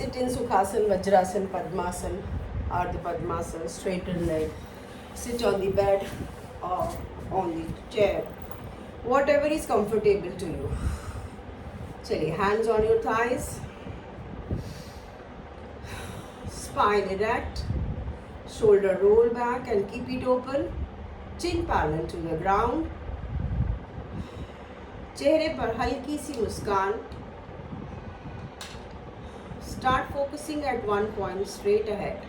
sit in Sukhasan, Vajrasan, Padmasan, Ardha Padmasan, straighten leg. Sit on the bed or on the chair. Whatever is comfortable to you. Chaliye, hands on your thighs. Spine erect. Shoulder roll back and keep it open. Chin parallel to the ground. चेहरे पर हल्की सी मुस्कान. Start focusing at one point straight ahead.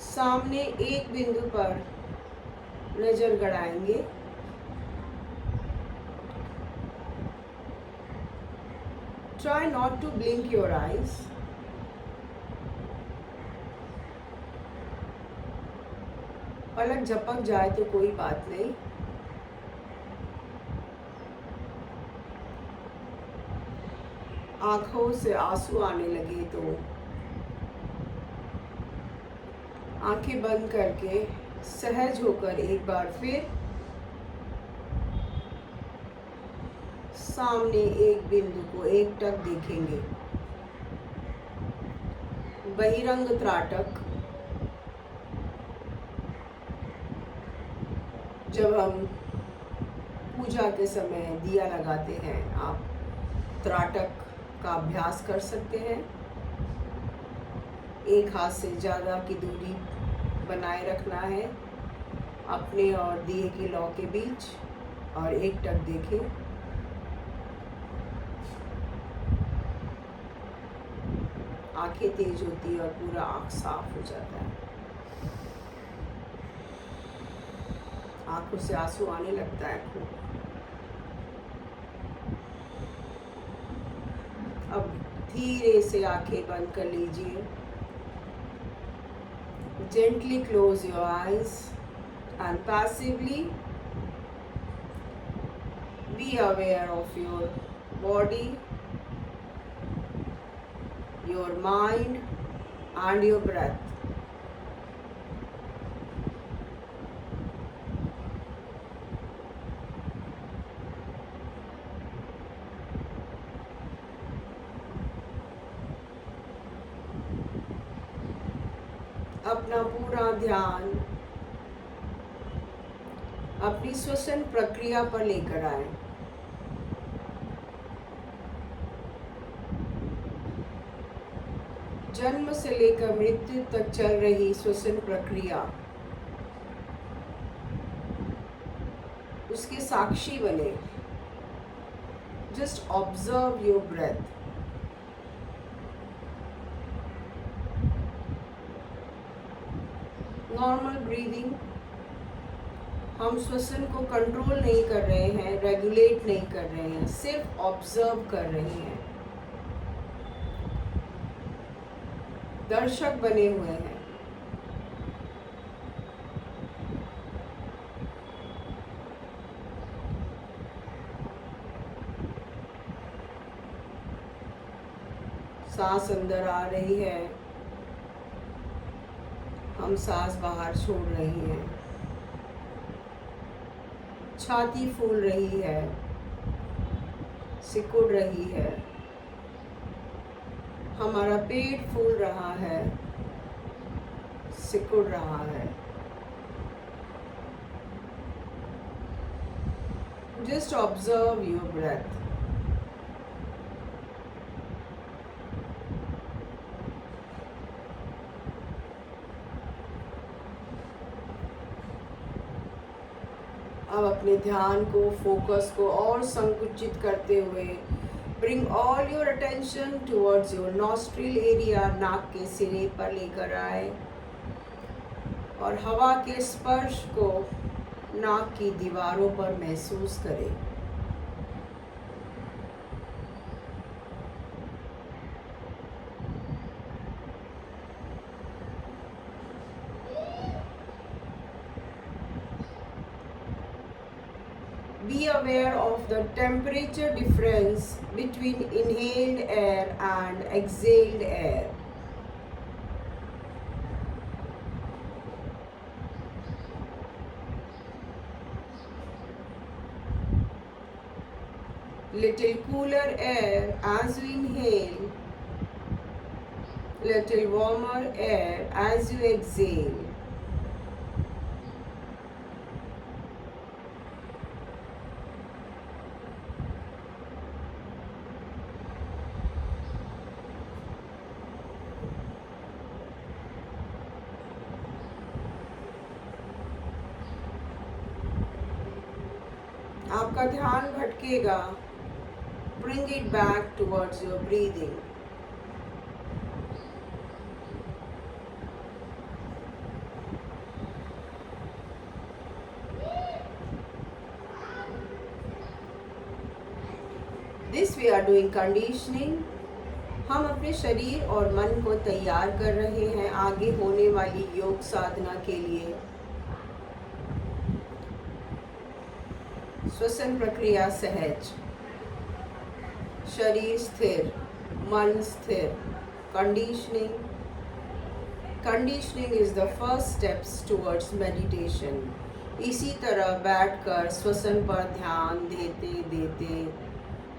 सामने एक बिंदु पर नजर गड़ाएंगे. Try not to blink your eyes. पलक झपक जाए तो कोई बात नहीं. आंखों से आंसू आने लगे तो आंखें बंद करके सहज होकर एक बार फिर सामने एक बिंदु को एकटक देखेंगे. बहिरंग त्राटक. जब हम पूजा के समय दिया लगाते हैं, आप त्राटक का अभ्यास कर सकते हैं. एक हाथ से ज़्यादा की दूरी बनाए रखना है अपने और दिए की लौ के बीच और एकटक देखें. आंखें तेज होती है और पूरा आँख साफ हो जाता है. आंखों से आंसू आने लगता है खूब. अब धीरे से आंखें बंद कर लीजिए. Gently close your eyes and passively be aware of your body, your mind and your breath. अपना पूरा ध्यान अपनी श्वसन प्रक्रिया पर लेकर आए. जन्म से लेकर मृत्यु तक चल रही श्वसन प्रक्रिया, उसके साक्षी बने. Just observe your breath. Normal breathing. हम श्वसन को कंट्रोल नहीं कर रहे हैं, रेगुलेट नहीं कर रहे हैं, सिर्फ ऑब्जर्व कर रहे हैं. दर्शक बने हुए हैं. सांस अंदर आ रही है, हम सांस बाहर छोड़ रहे हैं. छाती फूल रही है, सिकुड़ रही है. हमारा पेट फूल रहा है, सिकुड़ रहा है. Just observe your breath. अब अपने ध्यान को, फोकस को और संकुचित करते हुए bring all your attention towards your nostril area. नाक के सिरे पर लेकर आए और हवा के स्पर्श को नाक की दीवारों पर महसूस करें. Be aware of the temperature difference between inhaled air and exhaled air. Little cooler air as you inhale, little warmer air as you exhale. आपका ध्यान भटकेगा. Bring it back towards your breathing. This we are doing conditioning. हम अपने शरीर और मन को तैयार कर रहे हैं आगे होने वाली योग साधना के लिए. श्वसन प्रक्रिया सहज, शरीर स्थिर, मन स्थिर. Conditioning is the first steps towards meditation. इसी तरह बैठकर श्वसन पर ध्यान देते देते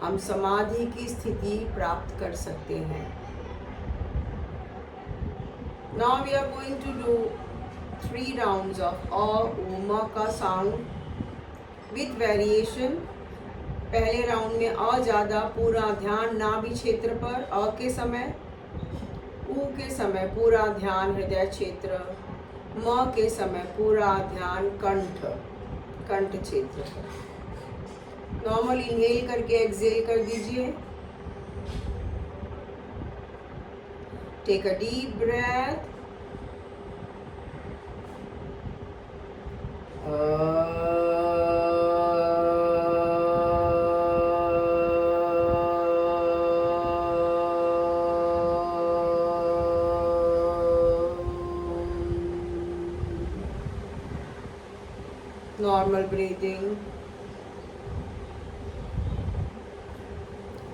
हम समाधि की स्थिति प्राप्त कर सकते हैं. Now we are going to do 3 rounds of A-U-M का साउंड with variation. पहले राउंड में अ ज़्यादा, पूरा ध्यान नाभि क्षेत्र पर अ के समय, ऊ के समय पूरा ध्यान हृदय क्षेत्र, म के समय पूरा ध्यान कंठ क्षेत्र पर. नॉर्मल इनहेल करके एक्सहेल कर दीजिए. Take a deep breath. Normal breathing.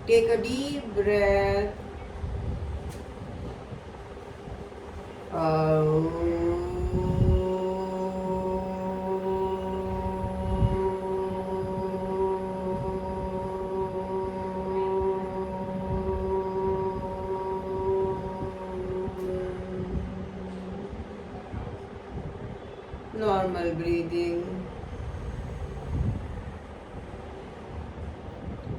Take a deep breath. Normal breathing.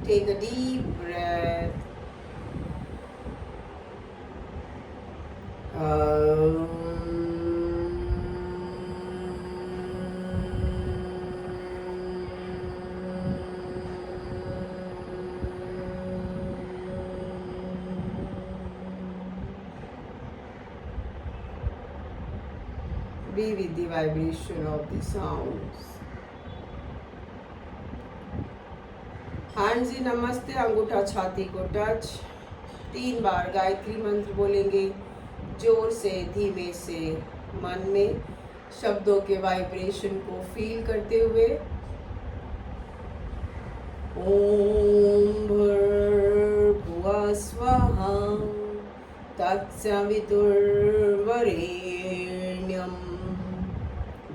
Take a deep breath. Be with the vibration of the sounds. Hands in नमस्ते, अंगूठा छाती को टच. 3 बार गायत्री मंत्र बोलेंगे जोर से, धीमे से, मन में शब्दों के वाइब्रेशन को फील करते हुए. ओम भूर्भुवः स्वः तत्सवितुर्वरेण्यं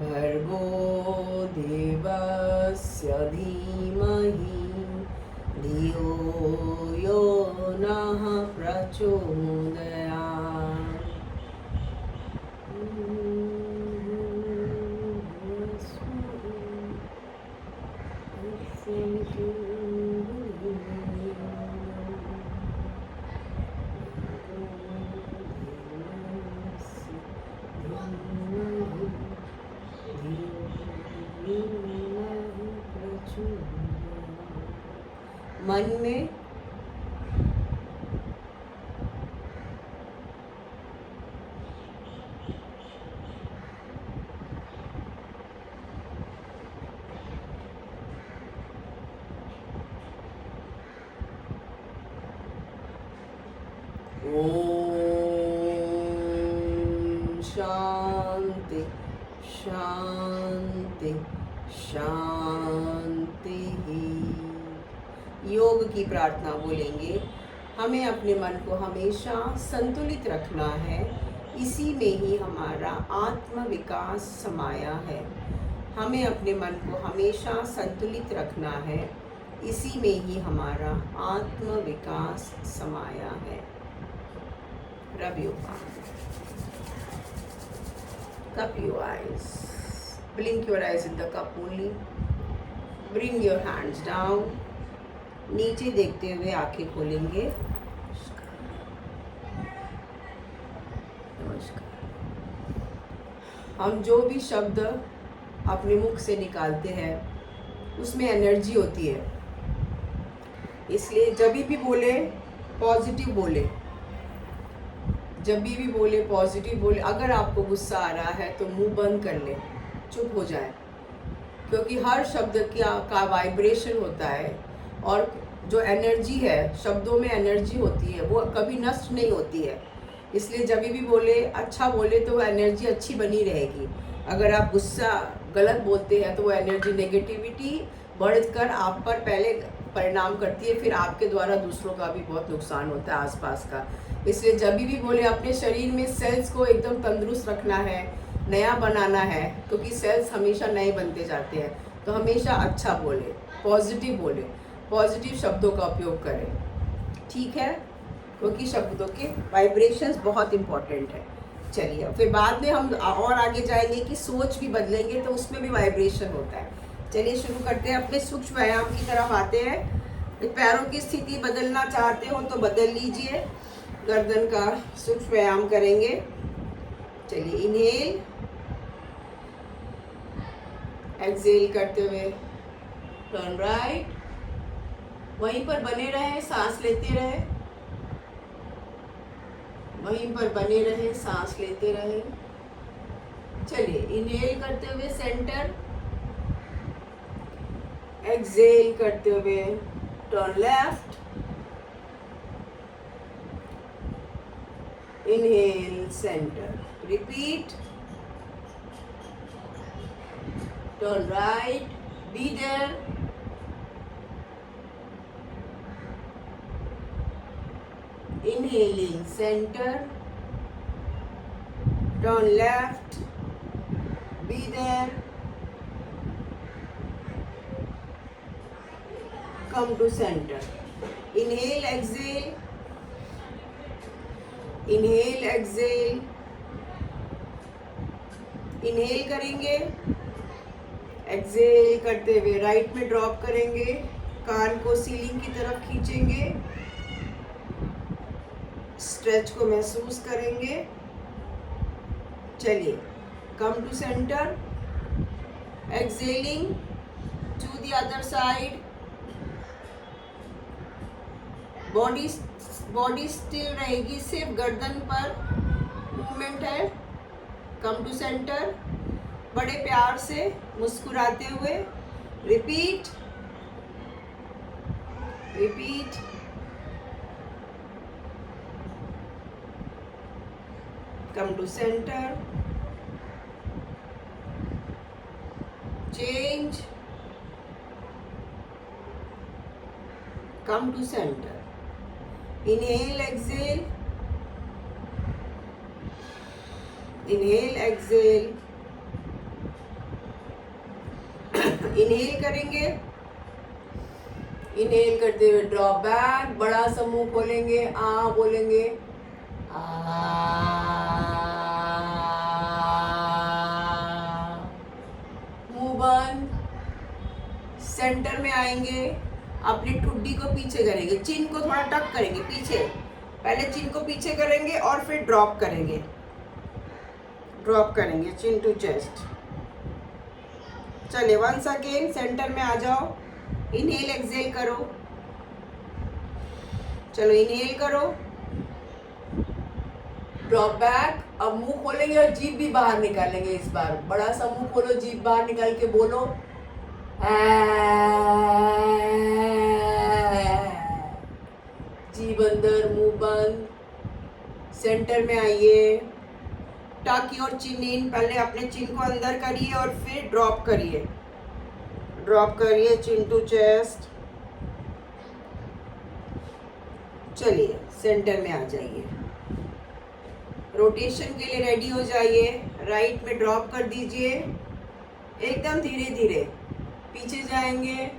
भर्गो देवस्य धीमहि धियो यो नः प्रचोदयात्. मन में ओम शांति शांति शांति. योग की प्रार्थना बोलेंगे. हमें अपने मन को हमेशा संतुलित रखना है. इसी में ही हमारा आत्म विकास समाया है. हमें अपने मन को हमेशा संतुलित रखना है इसी में ही हमारा आत्म विकास समाया है। Rub your cup your eyes, blink your eyes in the cup only, bring your hands down, नीचे देखते हुए आंखें खोलेंगे। नमस्कार। हम जो भी शब्द अपने मुख से निकालते हैं उसमें एनर्जी होती है, इसलिए जब भी बोले पॉजिटिव बोले, जब भी बोले पॉजिटिव बोले। अगर आपको गुस्सा आ रहा है तो मुंह बंद कर ले, चुप हो जाए, क्योंकि हर शब्द का वाइब्रेशन होता है और जो एनर्जी है, शब्दों में एनर्जी होती है, वो कभी नष्ट नहीं होती है। इसलिए जब भी बोले अच्छा बोले तो वो एनर्जी अच्छी बनी रहेगी। अगर आप गुस्सा गलत बोलते हैं तो वो एनर्जी नेगेटिविटी बढ़कर आप पर पहले परिणाम करती है, फिर आपके द्वारा दूसरों का भी बहुत नुकसान होता है आसपास का। इसलिए जब भी बोले अपने शरीर में सेल्स को एकदम तंदुरुस्त रखना है, नया बनाना है, क्योंकि सेल्स हमेशा नए बनते जाते हैं। तो हमेशा अच्छा बोले, पॉजिटिव बोले, पॉजिटिव शब्दों का उपयोग करें, ठीक है, क्योंकि शब्दों के वाइब्रेशंस बहुत इम्पोर्टेंट है। चलिए फिर बाद में हम और आगे जाएंगे कि सोच भी बदलेंगे तो उसमें भी वाइब्रेशन होता है। चलिए शुरू करते हैं, अपने सूक्ष्म व्यायाम की तरफ आते हैं। पैरों की स्थिति बदलना चाहते हो तो बदल लीजिए, गर्दन का सूक्ष्म व्यायाम करेंगे। चलिए इनहेल, एक्सहेल करते हुए टर्न राइट, वहीं पर बने रहे, सांस लेते रहे, वहीं पर बने रहे, सांस लेते रहे। चलिए इनहेल करते हुए सेंटर, एक्सहेल करते हुए turn left, inhale center, repeat, turn right, be there, inhaling center, turn left, be there, come to center, inhale, exhale, inhale exhale, inhale करेंगे, एक्सहेल करते हुए राइट में ड्रॉप करेंगे, कान को सीलिंग की तरफ खींचेंगे, स्ट्रेच को महसूस करेंगे। चलिए come to centre, exhaling to the other side, body still रहेगी, सिर्फ गर्दन पर मूवमेंट है। कम टू सेंटर, बड़े प्यार से मुस्कुराते हुए, repeat repeat, come to centre, change, come to centre, inhale exhale, inhale exhale, inhale करेंगे, inhale करते हुए ड्रॉप बैक, बड़ा सा मुंह खोलेंगे, आ बोलेंगे, मुंह बंद, सेंटर में आएंगे, अपनी ठुड्डी को पीछे करेंगे, चिन को थोड़ा टक करेंगे पीछे, पहले चिन को पीछे करेंगे और फिर ड्रॉप करेंगे, चिन टू चेस्ट। चलिए वंस अगेन सेंटर में आ जाओ, इनहेल एक्सहेल करो, चलो इनहेल करो, ड्रॉप बैक, अब मुंह खोलेंगे और जीभ भी बाहर निकालेंगे। इस बार बड़ा सा मुंह खोलो, जीभ बाहर निकाल के बोलो, जीभ अंदर, मुंह बंद, सेंटर में आइए, टक और चिन इन, पहले अपने चिन को अंदर करिए और फिर ड्रॉप करिए चिन टू चेस्ट। चलिए सेंटर में आ जाइए, रोटेशन के लिए रेडी हो जाइए, राइट में ड्रॉप कर दीजिए, एकदम धीरे धीरे पीछे जाएंगे,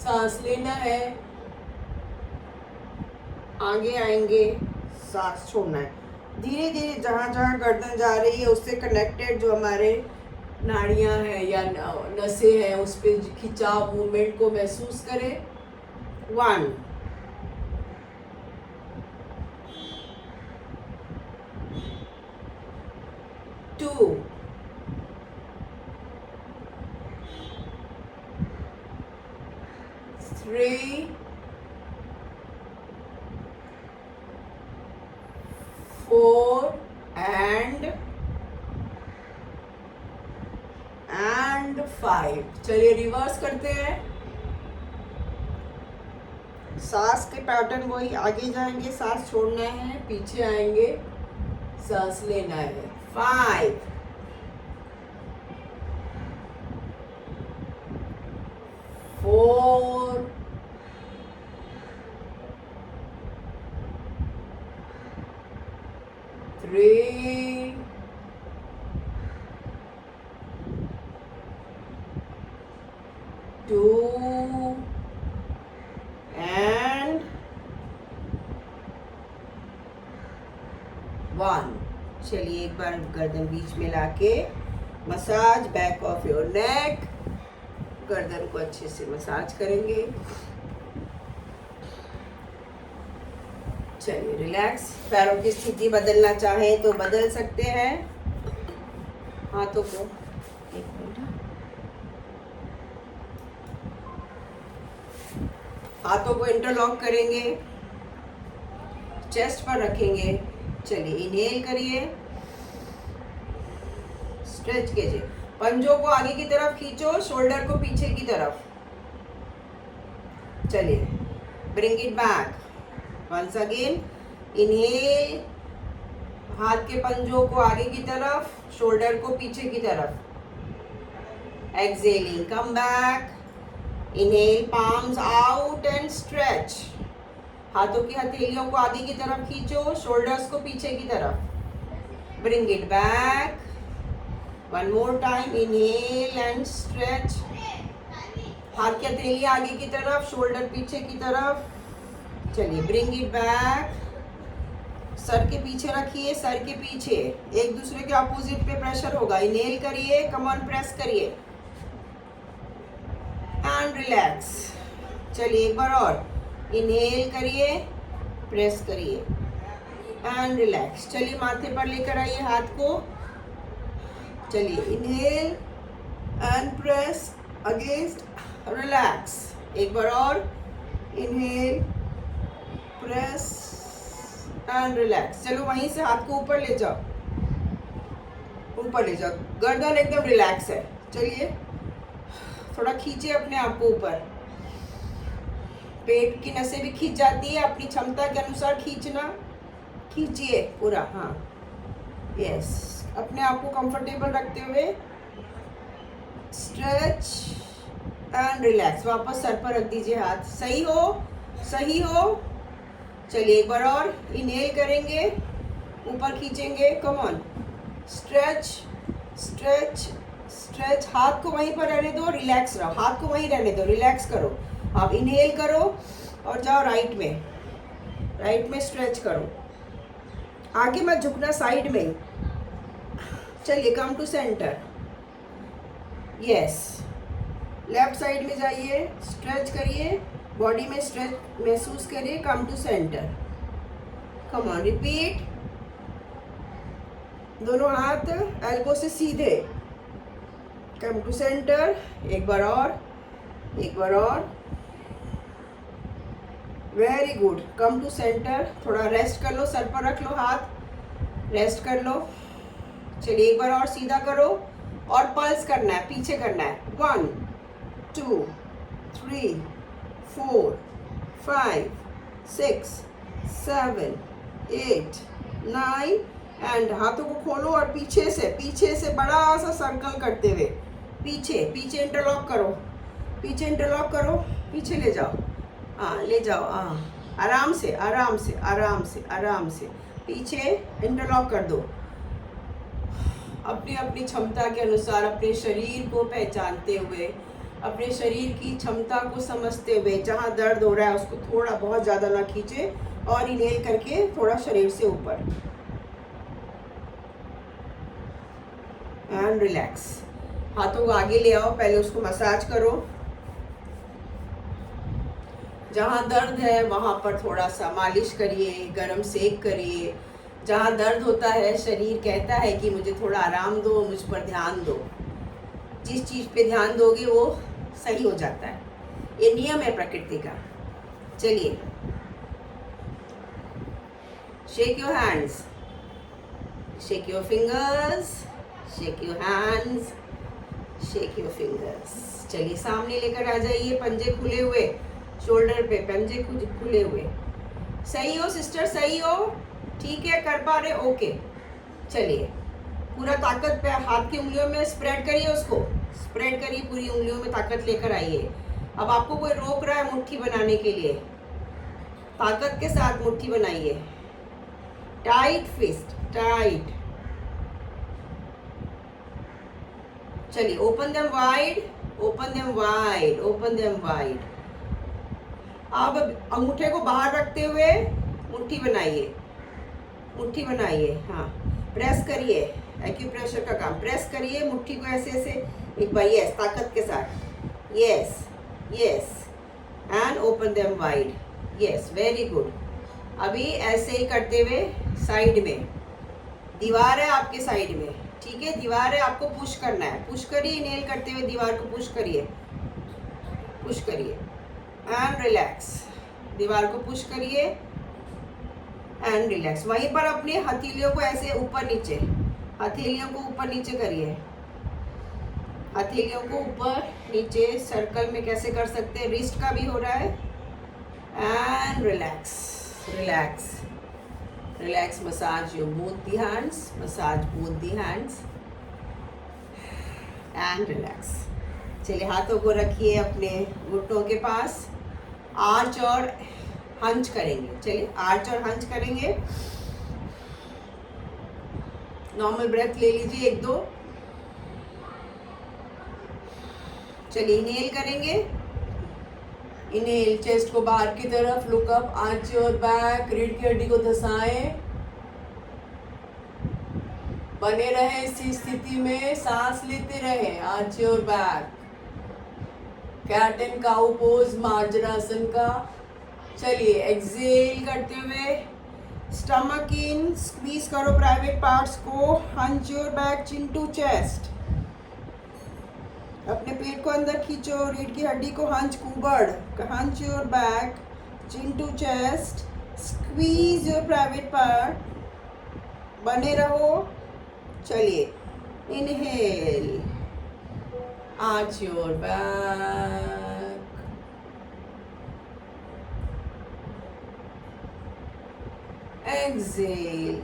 सांस लेना है, आगे आएंगे, सांस छोड़ना है। धीरे धीरे जहाँ जहाँ गर्दन जा रही है उससे कनेक्टेड जो हमारे नाड़ियाँ हैं या नसें हैं उस पर खिंचाव मूवमेंट को महसूस करें। 1 2 3 4 and 5। चलिए रिवर्स करते हैं। सांस के पैटर्न वही, आगे जाएंगे सांस छोड़ना है, पीछे आएंगे सांस लेना है। 5 4 3 2 and 1। चलिए एक बार गर्दन बीच में लाके massage back of your neck, गर्दन को अच्छे से मसाज करेंगे। चलिए रिलैक्स। पैरों की स्थिति बदलना चाहें तो बदल सकते हैं। हाथों को एक मिनट, हाथों को इंटरलॉक करेंगे, चेस्ट पर रखेंगे। चलिए इनहेल करिए, स्ट्रेच कीजिए, पंजों को आगे की तरफ खींचो, शोल्डर को पीछे की तरफ। चलिए bring it back once again. Inhale, हाथ के पंजों को आगे की तरफ, शोल्डर को पीछे की तरफ। Exhaling, come back. Inhale, palms out and stretch. हाथों की हथेलियों को आगे की तरफ खींचो, शोल्डर्स को पीछे की तरफ। Bring it back one more time. Inhale and stretch. हाथ की हथेली आगे की तरफ, शोल्डर पीछे की तरफ। चलिए ब्रिंग इट बैक। सर के पीछे रखिए, सर के पीछे, एक दूसरे के अपोजिट पे प्रेशर होगा। इनहेल करिए, कम ऑन प्रेस करिए एंड रिलैक्स। चलिए एक बार और, इनहेल करिए, प्रेस करिए एंड रिलैक्स। चलिए माथे पर लेकर आइए हाथ को। चलिए inhale and press against, relax. एक बार और, इनहेल, प्रेस एंड रिलैक्स। चलो वहीं से हाथ को ऊपर ले जाओ, ऊपर ले जाओ। गर्दन एकदम रिलैक्स है। चलिए थोड़ा खींचिए अपने आप को ऊपर। पेट की नसें भी खींच जाती है, अपनी क्षमता के अनुसार खींचना, खींचिए पूरा। हाँ यस, अपने आप को कंफर्टेबल रखते हुए स्ट्रेच एंड रिलैक्स। वापस सर पर रख दीजिए हाथ। सही हो, सही हो। चलिए एक बार और, इनहेल करेंगे, ऊपर खींचेंगे, come on, stretch stretch stretch. हाथ को वहीं पर रहने दो, रिलैक्स रहो, हाथ को वहीं रहने दो, रिलैक्स करो। अब इनहेल करो और जाओ राइट में, राइट में स्ट्रेच करो। आगे मत झुकना, साइड में। चलिए come to centre, yes. Left side में जाइए, स्ट्रेच करिए, बॉडी में स्ट्रेच महसूस करिए। Come to centre, come on, repeat. दोनों हाथ एल्बो से सीधे, कम टू सेंटर। एक बार और, एक बार और, very good. Come to centre. थोड़ा रेस्ट कर लो, सर पर रख लो हाथ, रेस्ट कर लो। चलिए एक बार और सीधा करो और पल्स करना है, पीछे करना है। 1 2 3 4 5 6 7 8 9 एंड हाथों को खोलो और पीछे से बड़ा सा सर्कल करते हुए पीछे, पीछे इंटरलॉक करो, पीछे इंटरलॉक करो, पीछे ले जाओ। हाँ ले जाओ, हाँ आराम से आराम से आराम से आराम से पीछे इंटरलॉक कर दो। अपनी अपनी क्षमता के अनुसार अपने शरीर को पहचानते हुए अपने शरीर की क्षमता को समझते हुए जहाँ दर्द हो रहा है उसको थोड़ा बहुत ज़्यादा ना खींचे और इनहेल करके थोड़ा शरीर से ऊपर एंड रिलैक्स। हाथों को आगे ले आओ, पहले उसको मसाज करो। जहाँ दर्द है वहाँ पर थोड़ा सा मालिश करिए, गरम सेक करिए। जहाँ दर्द होता है शरीर कहता है कि मुझे थोड़ा आराम दो, मुझ पर ध्यान दो। जिस चीज़ पे ध्यान दोगे वो सही हो जाता है, ये नियम है प्रकृति का। चलिए, shake your hands, shake your fingers, shake your hands, shake your fingers. चलिए, सामने लेकर आ जाइए, पंजे खुले हुए, शोल्डर पे पंजे खुले हुए। सही हो सिस्टर, सही हो, ठीक है, कर पा रहे, ओके। चलिए, पूरा ताकत पे हाथ की उंगलियों में स्प्रेड करिए, उसको स्प्रेड करिए, पूरी उंगलियों में ताकत लेकर आइए। अब आपको कोई रोक रहा है मुट्ठी बनाने के लिए, ताकत के साथ मुट्ठी बनाइए। Tight fist, tight. चलिए, open them wide, open them wide, open them wide. अब अंगूठे को बाहर रखते हुए मुट्ठी बनाइए, मुट्ठी बनाइए। हाँ, प्रेस करिए, एक्यूप्रेशर का काम, प्रेस करिए मुट्ठी को ऐसे ऐसे एक बार, यस, ताकत के साथ, yes yes, and open them wide, yes, very good. अभी ऐसे ही करते हुए साइड में, दीवार है आपके साइड में, ठीक है, दीवार है, आपको पुश करना है, पुश करिए, इनहेल करते हुए दीवार को पुश करिए, पुश करिए एंड रिलैक्स। दीवार को पुश करिए एंड रिलैक्स। वहीं पर अपने हथेलियों को ऐसे ऊपर नीचे, हथेलियों को ऊपर नीचे करिए, हथेलियों को ऊपर नीचे सर्कल में कैसे कर सकते हैं, रिस्ट का भी हो रहा है। And relax, relax, relax. Massage your both the hands, massage both the hands and relax. चलिए, हाथों को रखिए अपने घुटनों के पास, आर्च और हंच करेंगे। चलिए, आर्च और हंच करेंगे। नॉर्मल ब्रेथ ले लीजिए, एक दो। चलिए, इनहेल करेंगे, इनहेल, चेस्ट को बाहर की तरफ, look up, arch your back, रीढ़ की हड्डी को धंसाएं, बने रहे इसी स्थिति में, सांस लेते रहे, arch your back, cat and cow pose, मार्जरासन का। चलिए, एक्सेल करते हुए स्टमक इन, स्क्वीज करो प्राइवेट पार्ट्स को, hunch your back, chin to chest, अपने पेट को अंदर खींचो, रीढ़ की हड्डी को हंच, कुबड़, hunch your back, chin to chest, squeeze your private part, बने रहो। चलिए, inhale, arch your back, exhale,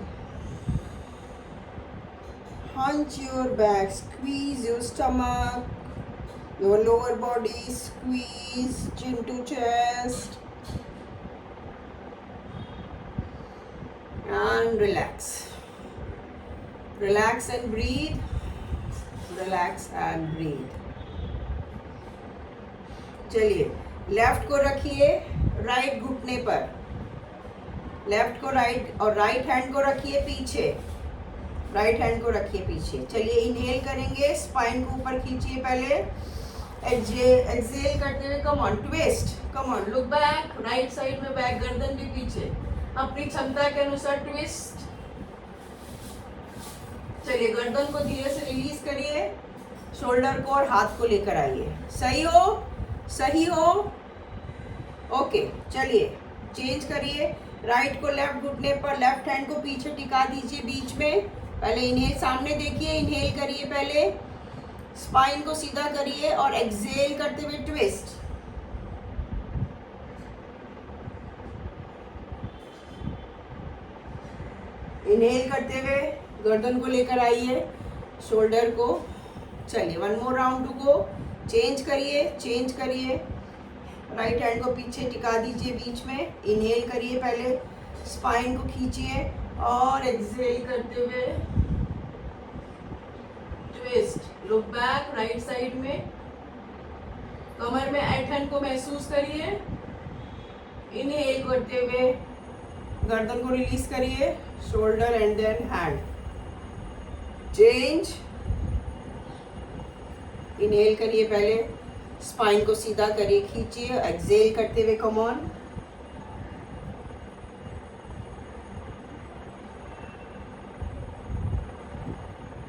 hunch your back, squeeze your stomach, your lower body, squeeze chin to chest and relax, relax and breathe, relax and breathe। चलिए, left को रखिए right घुटने पर, left को right, और राइट हैंड को रखिए पीछे, राइट हैंड को रखिए पीछे। चलिए, इनहेल करेंगे, स्पाइन को ऊपर खींचिए पहले, एक्सहेल करते हुए come on, twist, come on, look back, right side में बैक, गर्दन के पीछे, अपनी क्षमता के अनुसार ट्विस्ट। चलिए, गर्दन को धीरे से रिलीज करिए, शोल्डर को और हाथ को लेकर आइए। सही हो, सही हो, ओके। चलिए, चेंज करिए, राइट को लेफ्ट घुटने पर, लेफ्ट हैंड को पीछे टिका दीजिए बीच में। पहले इनहेल, सामने देखिए, इनहेल करिए पहले, स्पाइन को सीधा करिए और एक्सहेल करते हुए ट्विस्ट। इनहेल करते हुए गर्दन को लेकर आइए, शोल्डर को। चलिए, one more round to go. Change करिए, चेंज करिए, राइट हैंड को पीछे टिका दीजिए बीच में, इनहेल करिए पहले, स्पाइन को खींचिए और एक्सहेल करते हुए twist, look back, right side में, कमर में ऐठन को महसूस करिए। इनहेल करते हुए गर्दन को रिलीज करिए, shoulder and then hand. Change. Inhale करिए, पहले स्पाइन को सीधा करिए, खींचिए। एक्सहेल करते हुए कम ऑन।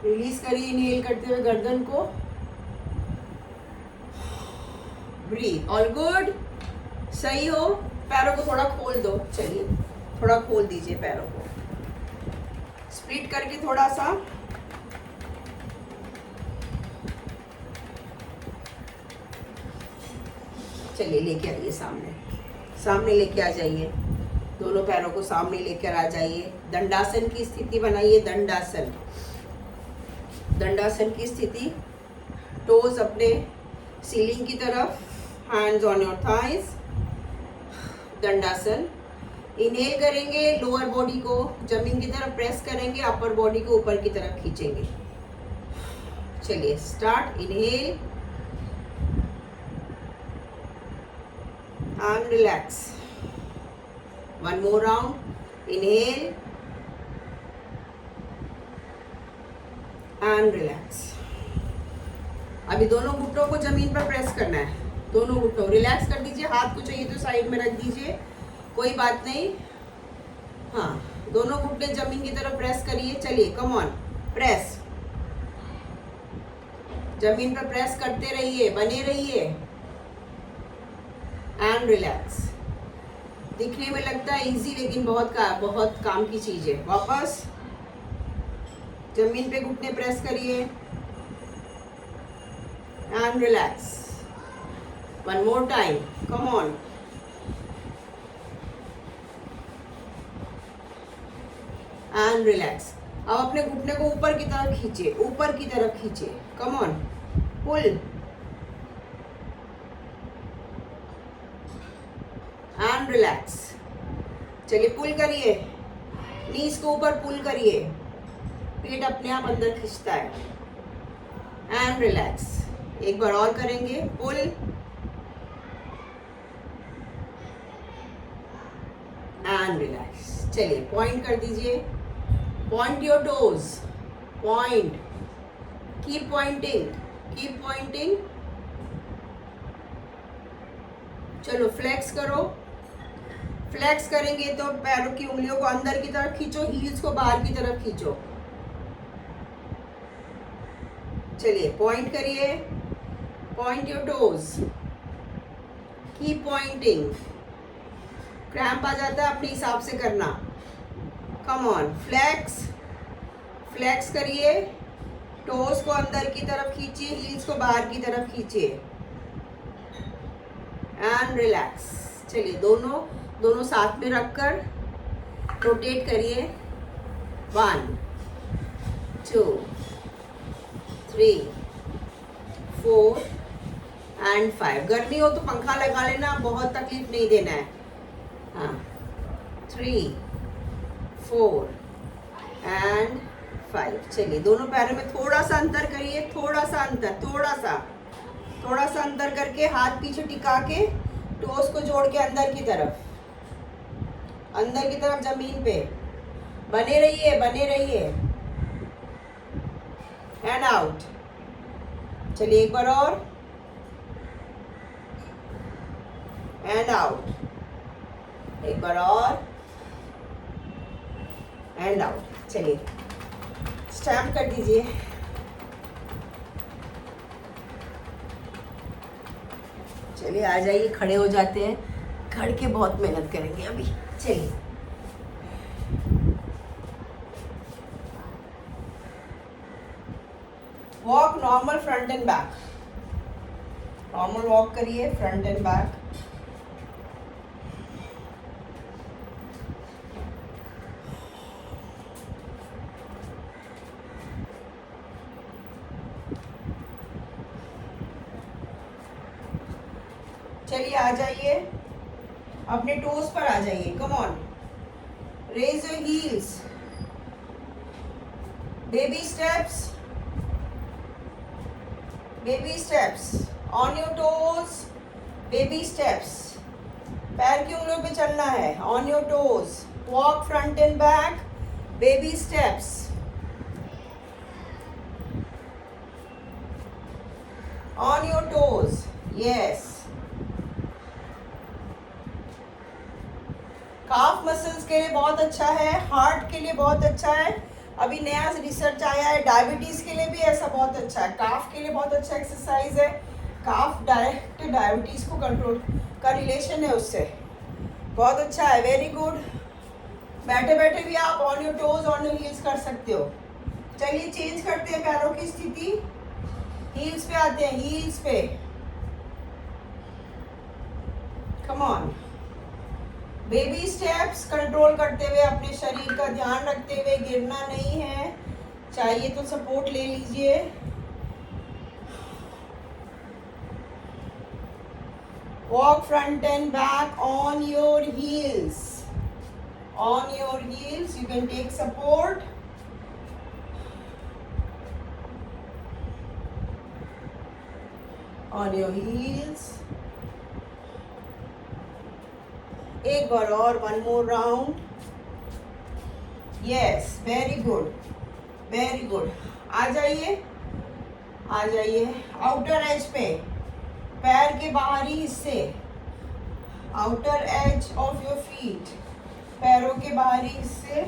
रिलीज करिए इनहेल करते हुए गर्दन को। ब्रीथ। ऑल गुड, सही हो। पैरों को थोड़ा खोल दो, चलिए थोड़ा खोल दीजिए पैरों को, स्प्लिट करके थोड़ा सा। चलिए लेके आइए सामने, सामने लेके आ जाइए। दोनों पैरों को सामने लेकर आ जाइए। दंडासन की स्थिति बनाइए। दंडासन, दंडासन की स्थिति। टोज अपने सीलिंग की तरफ, hands on your thighs. Dandasana. Inhale करेंगे, लोअर बॉडी को जमीन की तरफ प्रेस करेंगे, अपर बॉडी को ऊपर की तरफ खींचेंगे। चलिए start. Inhale and relax. One more round. Inhale and relax. अभी दोनों घुटनों को जमीन पर प्रेस करना है। दोनों घुटनों रिलैक्स कर दीजिए। हाथ को चाहिए तो साइड में रख दीजिए, कोई बात नहीं। हाँ, दोनों घुटने जमीन की तरफ प्रेस करिए। चलिए कम ऑन, प्रेस। जमीन पर प्रेस करते रहिए, बने रहिए एंड रिलैक्स। दिखने में लगता है इजी, लेकिन बहुत काम की चीज है। वापस जमीन पे घुटने प्रेस करिए and relax. One more time, come on. And relax. अब अपने घुटने को ऊपर की तरफ खींचिए, ऊपर की तरफ खींचिए। Come on, pull and relax. चलिए पुल करिए, नीज को ऊपर पुल करिए, पेट अपने आप अंदर खींचता है। And relax. एक बार और करेंगे, पुल एंड रिलैक्स। चलिए पॉइंट कर दीजिए, point your toes, point, keep pointing, keep pointing. चलो फ्लेक्स करो। फ्लेक्स करेंगे तो पैरों की उंगलियों को अंदर की तरफ खींचो, हील्स को बाहर की तरफ खींचो। चलिए पॉइंट करिए, point your toes, keep pointing. Cramp आ जाता है, अपने हिसाब से करना। कम ऑन, फ्लेक्स, फ्लेक्स करिए। टोज को अंदर की तरफ खींचिए, हील्स को बाहर की तरफ खींचिए एंड रिलैक्स। चलिए दोनों साथ में रखकर रोटेट करिए। 1 2 3 4 एंड 5। गर्मी हो तो पंखा लगा लेना, बहुत तकलीफ नहीं देना है। हाँ, 3 4 एंड 5। चलिए दोनों पैरों में थोड़ा सा अंतर करिए, थोड़ा सा अंतर, थोड़ा सा अंतर करके हाथ पीछे टिका के टोस को जोड़ के अंदर की तरफ जमीन पे बने रहिए एंड आउट। चलिए एक बार और, एंड आउट, एक बार और एंड आउट। चलिए स्टैम्प कर दीजिए। चलिए आ जाइए, खड़े हो जाते हैं। खड़ के बहुत मेहनत करेंगे अभी। चलिए walk normal, front and back. Normal walk करिए, फ्रंट एंड बैक। चलिए आ जाइए, अपने टोस पर आ जाइए। Come on, raise your heels, baby steps, baby steps. On your toes, baby steps, पैर की उंगलियों पे चलना है, on your toes, walk front and back, baby steps, on your toes, yes. Calf muscles के लिए बहुत अच्छा है, हार्ट के लिए बहुत अच्छा है, अभी नया रिसर्च आया है, डायबिटीज के लिए भी ऐसा बहुत अच्छा है, काफ के लिए बहुत अच्छा एक्सरसाइज है। काफ डायरेक्ट डायबिटीज को कंट्रोल का रिलेशन है उससे, बहुत अच्छा है, वेरी गुड। बैठे बैठे भी आप on your toes on your heels कर सकते हो। चलिए चेंज करते हैं पैरों की स्थिति, हील्स पे आते हैं, हील्स पे, come on. Baby steps control करते हुए, अपने शरीर का ध्यान रखते हुए, गिरना नहीं है, चाहिए तो सपोर्ट ले लीजिए। Walk front and back on your heels, on your heels, you can take support. On your heels, एक बार और, one more round, yes, very good, very good. आ जाइए, आ जाइए आउटर एज पे, पैर के बाहरी हिस्से, outer as of your feet, पैरों के बाहरी हिस्से,